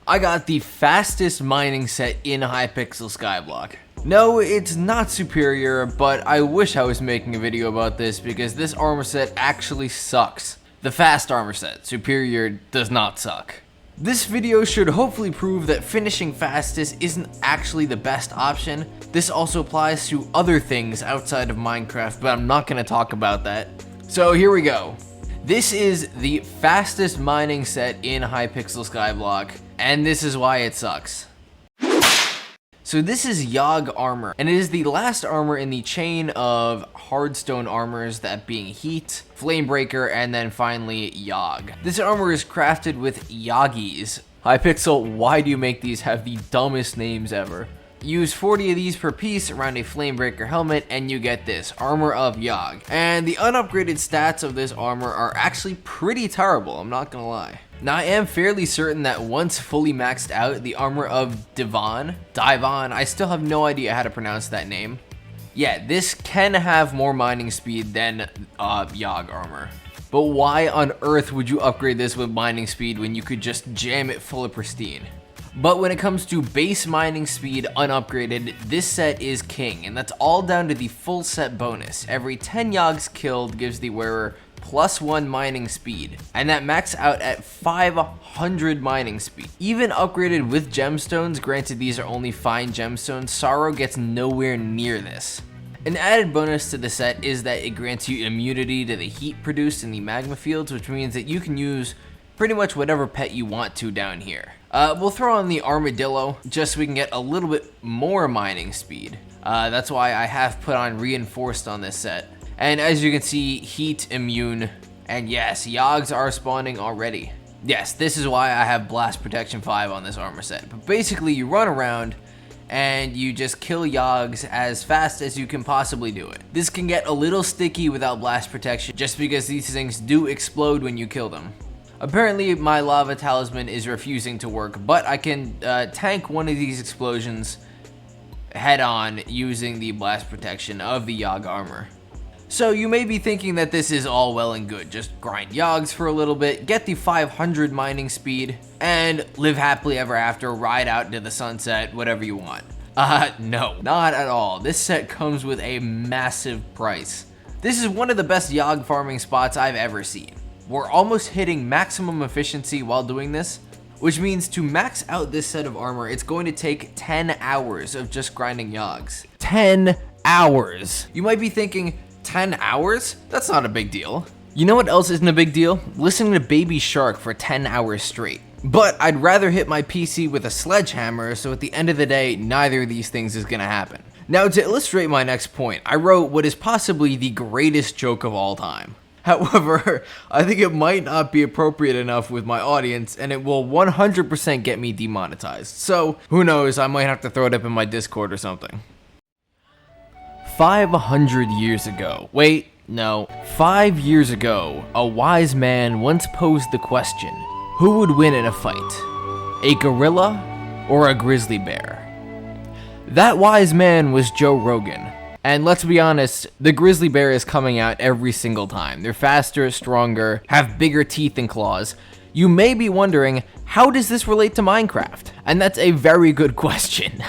I got the fastest mining set in hypixel skyblock. No, it's not superior, but I wish I was making a video about this because this armor set actually sucks. The fast armor set, superior, does not suck. This video should hopefully prove that finishing fastest isn't actually the best option. This also applies to other things outside of Minecraft, but I'm not going to talk about that. So here we go. This is the fastest mining set in hypixel skyblock, and this is why it sucks. So this is Yogg armor, and it is the last armor in the chain of hardstone armors, that being Heat, Flamebreaker, and then finally Yogg. This armor is crafted with Yoggies. Hypixel, why do you make these have the dumbest names ever? Use 40 of these per piece around a Flamebreaker helmet and you get this, Armor of Yogg. And the unupgraded stats of this armor are actually pretty terrible, I'm not gonna lie. Now I am fairly certain that once fully maxed out, the armor of Divan, I still have no idea how to pronounce that name. Yeah, this can have more mining speed than Yogg armor. But why on earth would you upgrade this with mining speed when you could just jam it full of pristine? But when it comes to base mining speed unupgraded, this set is king, and that's all down to the full set bonus. Every 10 Yoggs killed gives the wearer +1 mining speed, and that max out at 500 mining speed. Even upgraded with gemstones, granted these are only fine gemstones, Sorrow gets nowhere near this. An added bonus to the set is that it grants you immunity to the heat produced in the magma fields, which means that you can use pretty much whatever pet you want to down here. We'll throw on the armadillo just so we can get a little bit more mining speed. That's why I have put on reinforced on this set. And as you can see, heat immune, and yes, Yoggs are spawning already. Yes, this is why I have blast protection 5 on this armor set. But basically you run around and you just kill Yoggs as fast as you can possibly do it. This can get a little sticky without blast protection just because these things do explode when you kill them. Apparently my lava talisman is refusing to work, but I can tank one of these explosions head on using the blast protection of the Yogg armor. So you may be thinking that this is all well and good, just grind Yoggs for a little bit, get the 500 mining speed, and live happily ever after, ride out into the sunset, whatever you want. No, not at all. This set comes with a massive price. This is one of the best Yogg farming spots I've ever seen. We're almost hitting maximum efficiency while doing this, which means to max out this set of armor, it's going to take 10 hours of just grinding Yoggs. 10 hours! You might be thinking, 10 hours? That's not a big deal. You know what else isn't a big deal? Listening to Baby Shark for 10 hours straight. But I'd rather hit my PC with a sledgehammer, so at the end of the day, neither of these things is gonna happen. Now to illustrate my next point, I wrote what is possibly the greatest joke of all time. However, I think it might not be appropriate enough with my audience, and it will 100% get me demonetized. So, who knows, I might have to throw it up in my Discord or something. 500 years ago, wait, no, 5 years ago, a wise man once posed the question, who would win in a fight? A gorilla or a grizzly bear? That wise man was Joe Rogan. And let's be honest, the grizzly bear is coming out every single time. They're faster, stronger, have bigger teeth and claws. You may be wondering, how does this relate to Minecraft? And that's a very good question.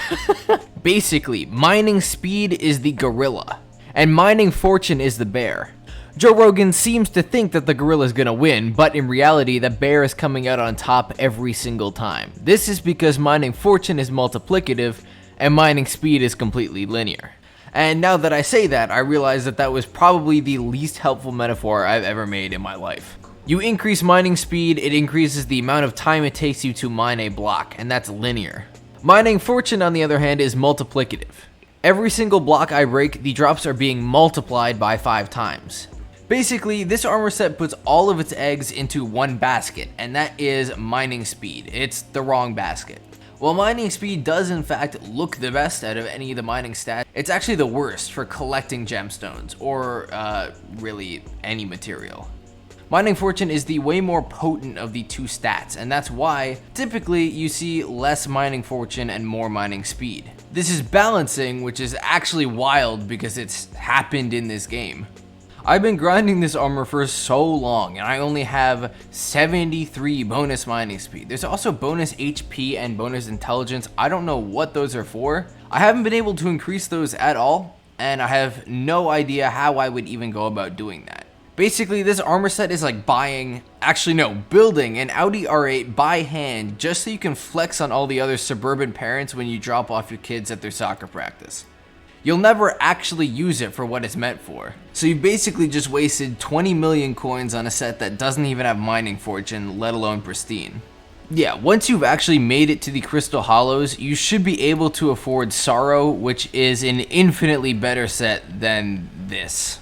Basically, mining speed is the gorilla, and mining fortune is the bear. Joe Rogan seems to think that the gorilla is gonna win, but in reality, the bear is coming out on top every single time. This is because mining fortune is multiplicative, and mining speed is completely linear. And now that I say that, I realize that that was probably the least helpful metaphor I've ever made in my life. You increase mining speed, it increases the amount of time it takes you to mine a block, and that's linear. Mining fortune, on the other hand, is multiplicative. Every single block I break, the drops are being multiplied by 5 times. Basically, this armor set puts all of its eggs into one basket, and that is mining speed. It's the wrong basket. While mining speed does in fact look the best out of any of the mining stats, it's actually the worst for collecting gemstones, or really any material. Mining fortune is the way more potent of the two stats, and that's why typically you see less mining fortune and more mining speed. This is balancing, which is actually wild because it's happened in this game. I've been grinding this armor for so long, and I only have 73 bonus mining speed. There's also bonus HP and bonus intelligence. I don't know what those are for. I haven't been able to increase those at all, and I have no idea how I would even go about doing that. Basically, this armor set is like building an Audi R8 by hand just so you can flex on all the other suburban parents when you drop off your kids at their soccer practice. You'll never actually use it for what it's meant for. So you basically just wasted 20 million coins on a set that doesn't even have mining fortune, let alone pristine. Yeah, once you've actually made it to the Crystal Hollows, you should be able to afford Sorrow, which is an infinitely better set than this.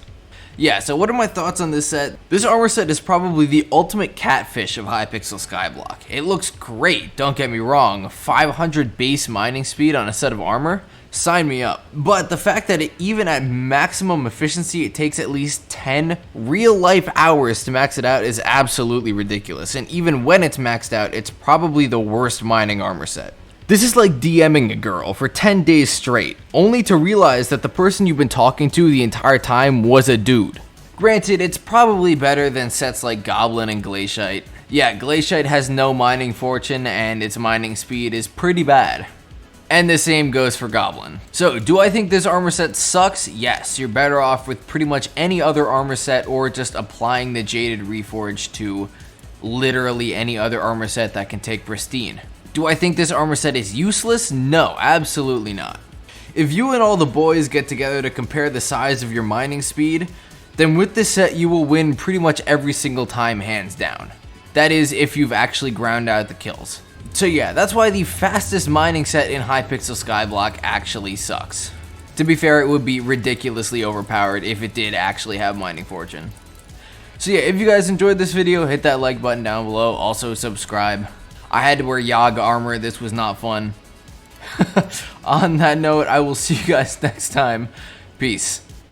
Yeah, so what are my thoughts on this set? This armor set is probably the ultimate catfish of hypixel skyblock. It looks great, don't get me wrong. 500 base mining speed on a set of armor? Sign me up. But the fact that even at maximum efficiency, it takes at least 10 real life hours to max it out is absolutely ridiculous. And even when it's maxed out, it's probably the worst mining armor set. This is like DMing a girl for 10 days straight, only to realize that the person you've been talking to the entire time was a dude. Granted, it's probably better than sets like Goblin and Glaciite. Yeah, Glaciite has no mining fortune and its mining speed is pretty bad. And the same goes for Goblin. So, do I think this armor set sucks? Yes, you're better off with pretty much any other armor set or just applying the Jaded Reforge to literally any other armor set that can take pristine. Do I think this armor set is useless? No, absolutely not. If you and all the boys get together to compare the size of your mining speed, then with this set you will win pretty much every single time hands down. That is, if you've actually ground out the kills. So yeah, that's why the fastest mining set in hypixel skyblock actually sucks. To be fair, it would be ridiculously overpowered if it did actually have mining fortune. So yeah, if you guys enjoyed this video, hit that like button down below, also subscribe. I had to wear Yogg armor, this was not fun. On that note, I will see you guys next time. Peace.